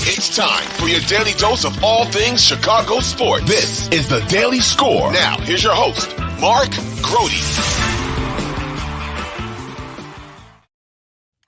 It's time for your daily dose of all things Chicago sports. This is the Daily Score. Now, here's your host, Mark Grote.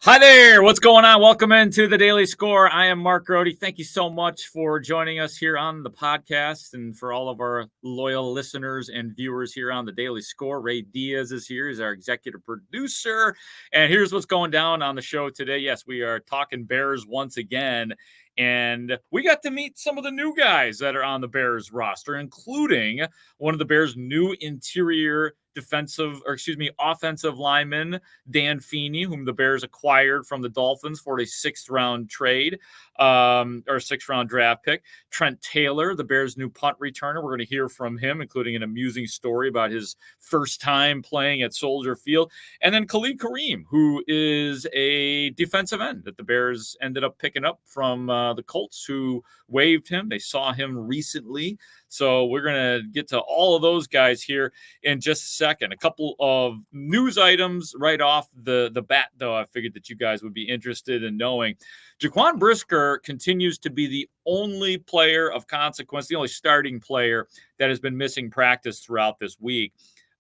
Hi there. What's going on? Welcome into the Daily Score. I am Mark Grote. Thank you so much for joining us here on the podcast, and for all of our loyal listeners and viewers here on the Daily Score. Ray Diaz is here. He's our executive producer. And here's what's going down on the show today. Yes, we are talking Bears once again. And we got to meet some of the new guys that are on the Bears roster, including one of the Bears' new interior offensive lineman, Dan Feeney, whom the Bears acquired from the Dolphins for a sixth-round trade, or sixth-round draft pick. Trent Taylor, the Bears' new punt returner. We're going to hear from him, including an amusing story about his first time playing at Soldier Field. And then Khalid Kareem, who is a defensive end that the Bears ended up picking up from the Colts, who waived him. They saw him recently. So we're going to get to all of those guys here in just a second. A couple of news items right off the bat, though, I figured that you guys would be interested in knowing. Jaquan Brisker continues to be the only player of consequence, the only starting player that has been missing practice throughout this week.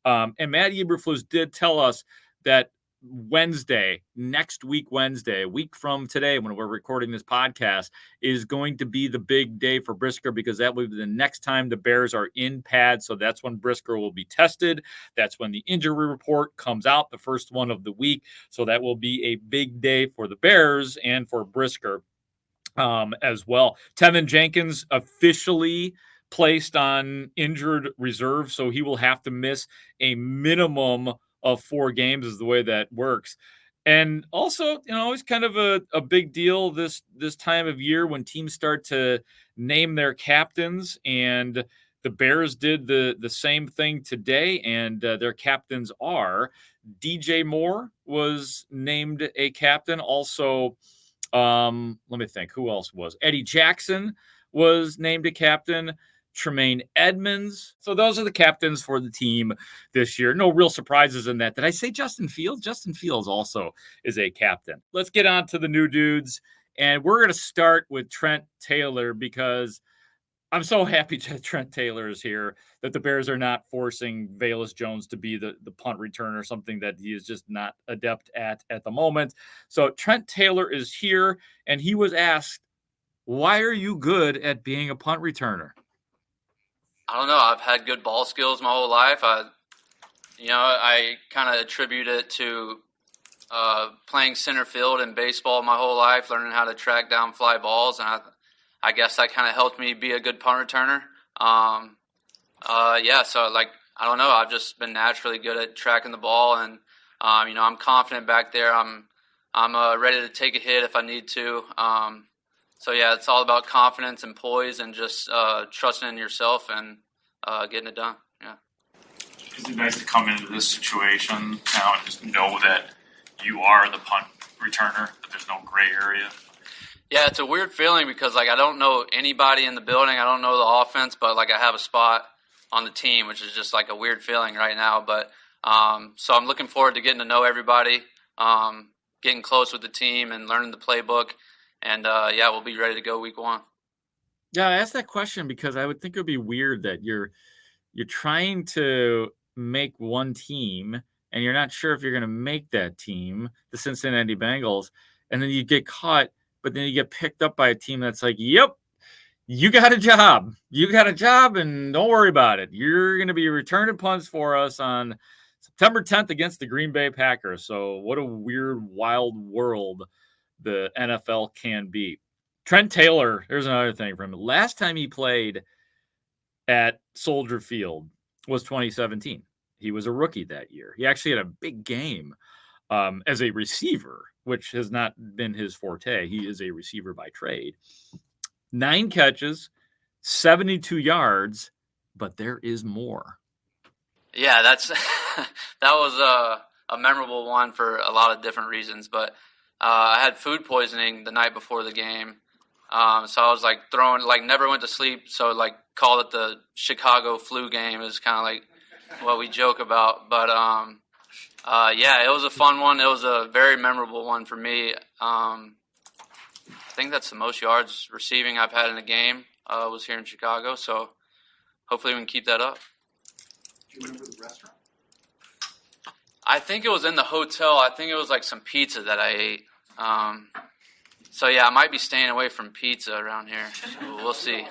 And Matt Eberflus did tell us that next week, Wednesday, a week from today, when we're recording this podcast, is going to be the big day for Brisker, because that will be the next time the Bears are in pads. So that's when Brisker will be tested. That's when the injury report comes out, the first one of the week. So that will be a big day for the Bears and for Brisker as well. Teven Jenkins officially placed on injured reserve, so he will have to miss a minimum of 4 games is the way that works. And also, it's kind of a big deal this time of year when teams start to name their captains, and the Bears did the same thing today, and their captains are DJ Moore was named a captain. Also, let me think, who else was? Eddie Jackson was named a captain. Tremaine Edmonds. So those are the captains for the team this year. No real surprises in that. Did I say Justin Fields? Justin Fields also is a captain. Let's get on to the new dudes. And we're going to start with Trent Taylor, because I'm so happy that Trent Taylor is here, that the Bears are not forcing Velus Jones to be the punt returner, something that he is just not adept at the moment. So Trent Taylor is here, and he was asked, why are you good at being a punt returner? I don't know. I've had good ball skills my whole life. I kind of attribute it to playing center field in baseball my whole life, learning how to track down fly balls, and I guess that kind of helped me be a good punt returner. So I don't know. I've just been naturally good at tracking the ball, and I'm confident back there. I'm ready to take a hit if I need to. So, it's all about confidence and poise and just trusting in yourself and getting it done. Yeah. Is it nice to come into this situation now and just know that you are the punt returner, that there's no gray area? Yeah, it's a weird feeling because, I don't know anybody in the building. I don't know the offense, but, I have a spot on the team, which is just, a weird feeling right now. But so I'm looking forward to getting to know everybody, getting close with the team and learning the playbook. And, we'll be ready to go week 1. Yeah, I asked that question because I would think it would be weird that you're trying to make one team and you're not sure if you're going to make that team, the Cincinnati Bengals, and then you get caught, but then you get picked up by a team that's like, yep, you got a job. You got a job, and don't worry about it. You're going to be returning punts for us on September 10th against the Green Bay Packers. So what a weird, wild world the NFL can be. Trent Taylor, there's another thing for him. Last time he played at Soldier Field was 2017. He was a rookie that year. He actually had a big game as a receiver, which has not been his forte. He is a receiver by trade. 9 catches, 72 yards, but there is more. Yeah, that was a memorable one for a lot of different reasons, but I had food poisoning the night before the game. So I was throwing, never went to sleep. So called it the Chicago flu game is kind of what we joke about. But it was a fun one. It was a very memorable one for me. think that's the most yards receiving I've had in a game was here in Chicago. So hopefully we can keep that up. Did you remember the restaurant? I think it was in the hotel. I think it was like some pizza that I ate. So, yeah, I might be staying away from pizza around here. We'll see.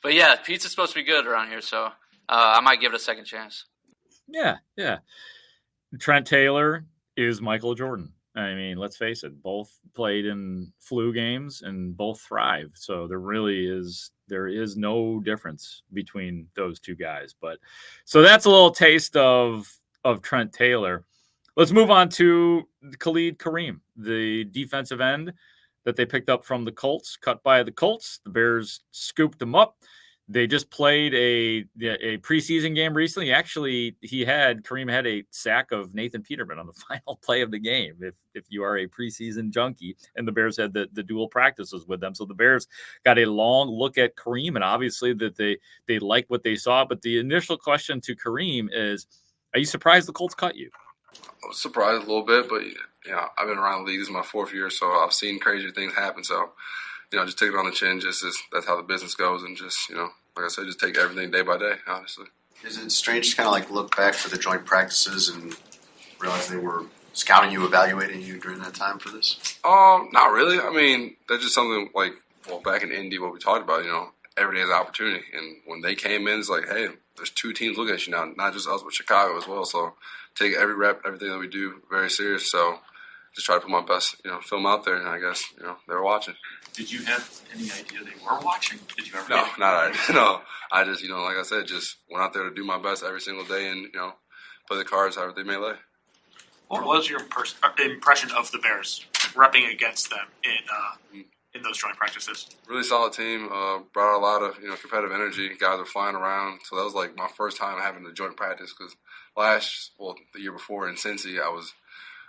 But, yeah, pizza's supposed to be good around here, so I might give it a second chance. Yeah. Trent Taylor is Michael Jordan. I mean, let's face it, both played in flu games and both thrive. So there is no difference between those two guys. But so that's a little taste of Trent Taylor. Let's move on to Khalid Kareem, the defensive end that they picked up from the Colts, cut by the Colts. The Bears scooped him up. They just played a preseason game recently. Actually, Kareem had a sack of Nathan Peterman on the final play of the game, if you are a preseason junkie, and the Bears had the dual practices with them. So the Bears got a long look at Kareem, and obviously that they like what they saw. But the initial question to Kareem is, are you surprised the Colts cut you? I was surprised a little bit, but I've been around the league. This is my 4th year, so I've seen crazier things happen. So, just take it on the chin. That's how the business goes, and just like I said, just take everything day by day. Honestly, Is it strange to kind of like look back to the joint practices and realize they were scouting you, evaluating you during that time for this? Not really. I mean, that's just something back in Indy, what we talked about. Every day is an opportunity, and when they came in, it's like, hey, there's 2 teams looking at you now, not just us, but Chicago as well. So take every rep, everything that we do very serious. So just try to put my best, film out there, and I guess, they were watching. Did you have any idea they were watching? Did you ever? No, not idea. No, I just, like I said, just went out there to do my best every single day and, play the cards however they may lay. What was your impression of the Bears repping against them in those joint practices? Really solid team. Brought a lot of competitive energy. Guys were flying around. So that was like my first time having a joint practice because the year before in Cincy, I was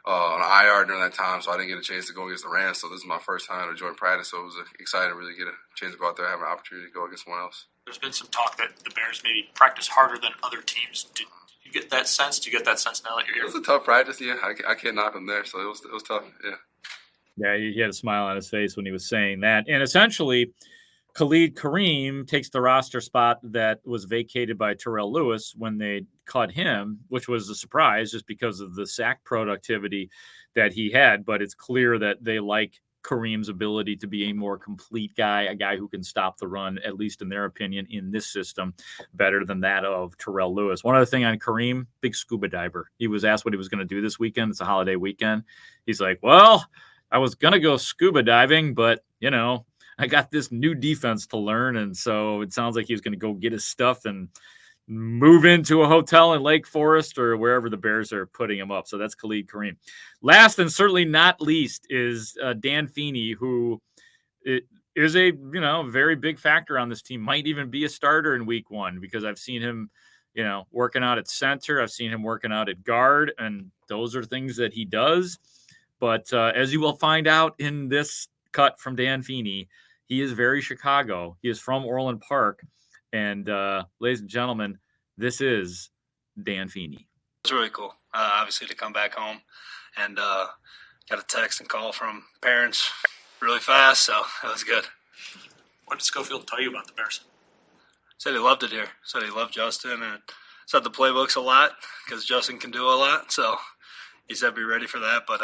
on IR during that time, so I didn't get a chance to go against the Rams. So this is my first time at a joint practice. So it was exciting to really get a chance to go out there and have an opportunity to go against someone else. There's been some talk that the Bears maybe practice harder than other teams. Did you get that sense? Do you get that sense now that you're here? It was a tough practice. Yeah, I can't knock them there. So it was tough. Yeah. Yeah, he had a smile on his face when he was saying that. And essentially, Khalid Kareem takes the roster spot that was vacated by Terrell Lewis when they cut him, which was a surprise just because of the sack productivity that he had. But it's clear that they like Kareem's ability to be a more complete guy, a guy who can stop the run, at least in their opinion, in this system, better than that of Terrell Lewis. One other thing on Kareem, big scuba diver. He was asked what he was going to do this weekend. It's a holiday weekend. He's like, well, I was going to go scuba diving, but, I got this new defense to learn. And so it sounds like he was going to go get his stuff and move into a hotel in Lake Forest or wherever the Bears are putting him up. So that's Khalid Kareem. Last and certainly not least is Dan Feeney, who is a, very big factor on this team, might even be a starter in week 1 because I've seen him, working out at center. I've seen him working out at guard, and those are things that he does. But as you will find out in this cut from Dan Feeney, he is very Chicago. He is from Orland Park. And ladies and gentlemen, this is Dan Feeney. It's really cool, obviously, to come back home and got a text and call from parents really fast, so it was good. What did Schofield tell you about the Bears? Said he loved it here. Said he loved Justin and said the playbooks a lot because Justin can do a lot, so he said be ready for that, but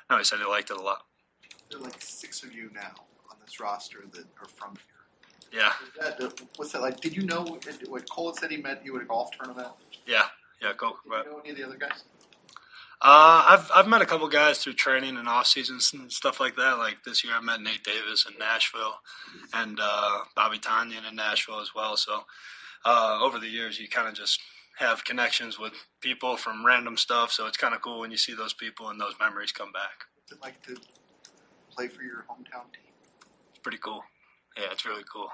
no, he said he liked it a lot. There are like 6 of you now on this roster that are from here. Yeah. What's that like? Did you know what Cole said he met you at a golf tournament? Yeah, go. Did you know any of the other guys? I've met a couple guys through training and off seasons and stuff like that. Like this year, I met Nate Davis in Nashville and Bobby Tanyan in Nashville as well. So over the years, you kind of just have connections with people from random stuff. So it's kind of cool when you see those people and those memories come back. What's it like to play for your hometown team? It's pretty cool. Yeah, it's really cool.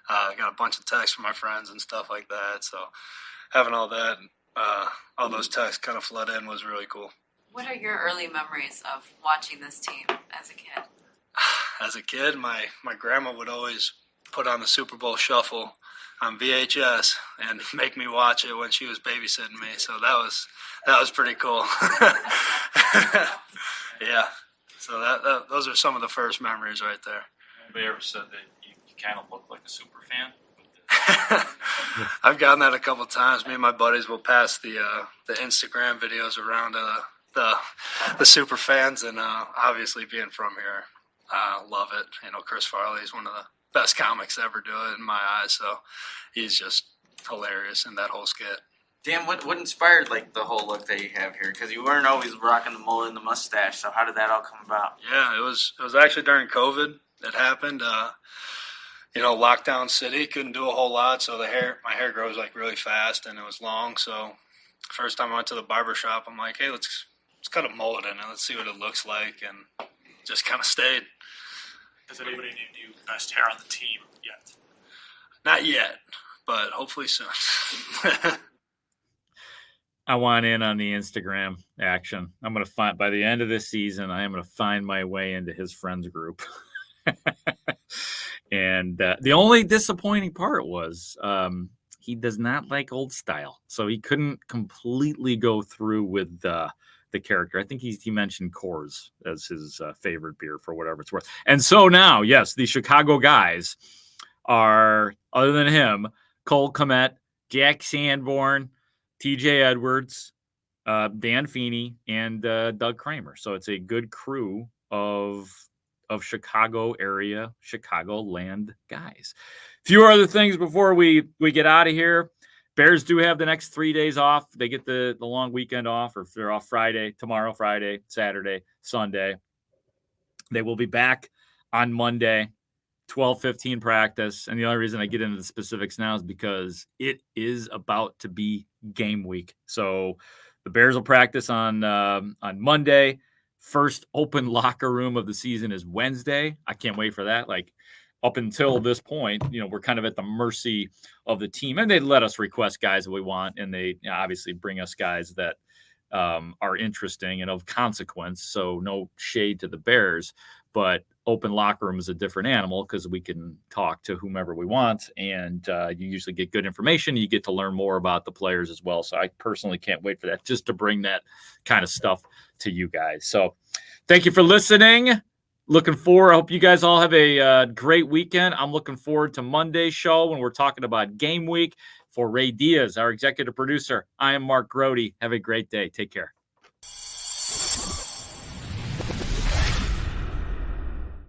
I got a bunch of texts from my friends and stuff like that. So having all that, all those texts kind of flood in was really cool. What are your early memories of watching this team as a kid? As a kid, my grandma would always put on the Super Bowl Shuffle on VHS and make me watch it when she was babysitting me. So that was pretty cool. Yeah. So those are some of the first memories right there. Anybody ever said that you kind of look like a super fan? I've gotten that a couple times. Me and my buddies will pass the Instagram videos around the super fans, and obviously being from here, I love it. You know, Chris Farley is one of the best comics to ever do it in my eyes, so he's just hilarious in that whole skit. Dan, what inspired like the whole look that you have here? Because you weren't always rocking the mullet and the mustache. So how did that all come about? Yeah, it was actually during COVID that happened. You know, lockdown city, couldn't do a whole lot, so my hair grows like really fast, and it was long. So first time I went to the barber shop, I'm like, hey, let's cut a mullet in it. Let's see what it looks like, and just kind of stayed. Has anybody named you best hair on the team yet? Not yet, but hopefully soon. I want in on the Instagram action. I'm going to find, by the end of this season, I am going to find my way into his friends group. And the only disappointing part was he does not like old style. So he couldn't completely go through with the character. I think he mentioned Coors as his favorite beer for whatever it's worth. And so now, yes, the Chicago guys are, other than him, Cole Kmet, Jack Sanborn, TJ Edwards, Dan Feeney, and Doug Kramer. So it's a good crew of Chicago area, Chicagoland guys. A few other things before we get out of here. Bears do have the next 3 days off. They get the long weekend off, or if they're off tomorrow, Friday, Saturday, Sunday. They will be back on Monday, 12:15 practice. And the only reason I get into the specifics now is because it is about to be game week. So the Bears will practice on Monday. First open locker room of the season is Wednesday. I can't wait for that. Like, up until this point, you know, we're kind of at the mercy of the team, and they let us request guys that we want, and they obviously bring us guys that are interesting and of consequence. So no shade to the Bears, but open locker room is a different animal because we can talk to whomever we want, and you usually get good information. You get to learn more about the players as well. So I personally can't wait for that, just to bring that kind of stuff to you guys. So thank you for listening. Looking forward. I hope you guys all have a great weekend. I'm looking forward to Monday's show when we're talking about game week. For Ray Diaz, our executive producer, I am Mark Grote. Have a great day. Take care.